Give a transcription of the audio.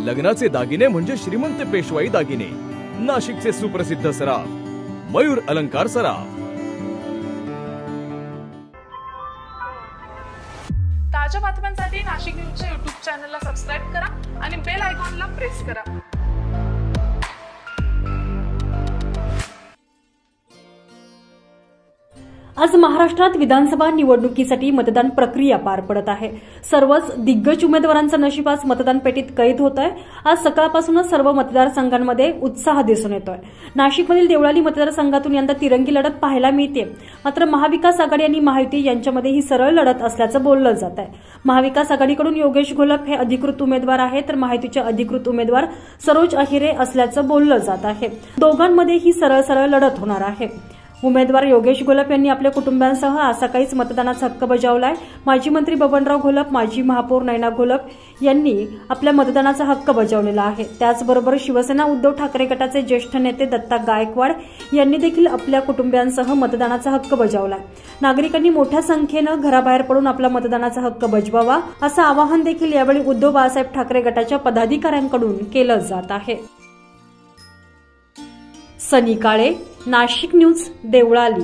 लग्नाचे दागिने म्हणजे श्रीमंत पेशवाई दागिने, नाशिकचे सुप्रसिद्ध सराफ मयूर अलंकार सराफ। ताज्या बातम्यांसाठी नाशिक न्यूजच्या YouTube चॅनलला सबस्क्राइब करा आणि बेल आयकॉनला प्रेस करा। आज महाराष्ट्रात विधानसभा निवडणुकीसाठी मतदान प्रक्रिया पार पडत आहे। सर्वच दिग्गज उमेदवारांचं नशीब आज मतदान पेटीत कैद होत आहे। आज सकाळपासूनच सर्व मतदारसंघांमध्ये उत्साह दिसून येतोय। नाशिकमधील देवळाली मतदारसंघातून यंदा तिरंगी लढत पाहायला मिळते, मात्र महाविकास आघाडी आणि महायुती यांच्यामध्ये ही सरळ लढत असल्याचं बोललं जात आहे। महाविकास आघाडीकडून योगेश घोलप हे अधिकृत उमेदवार आहेत, तर महायुतीचे अधिकृत उमेदवार सरोज अहिरे असल्याचं बोललं जात आहे। दोघांमध्ये ही सरळ लढत होणार आहे। उमेदवार योगेश घोलप यांनी आपल्या कुटुंबांसह आज सकाळीच मतदानाचा हक्क बजावलाय। माजी मंत्री बबनराव घोलप, माजी महापौर नयना घोलप यांनी आपल्या मतदानाचा हक्क बजावलेला आहे। त्याचबरोबर शिवसेना उद्धव ठाकरे गटाचे ज्येष्ठ नेते दत्ता गायकवाड यांनी देखील आपल्या कुटुंबियांसह मतदानाचा हक्क बजावलाय। नागरिकांनी मोठ्या संख्येनं घराबाहेर पडून आपला मतदानाचा हक्क बजवावा असं आवाहन देखील यावेळी उद्धव बाळासाहेब ठाकरे गटाच्या पदाधिकाऱ्यांकडून केलं जात आहे। सनी काळे, नाशिक न्यूज, देवळाली।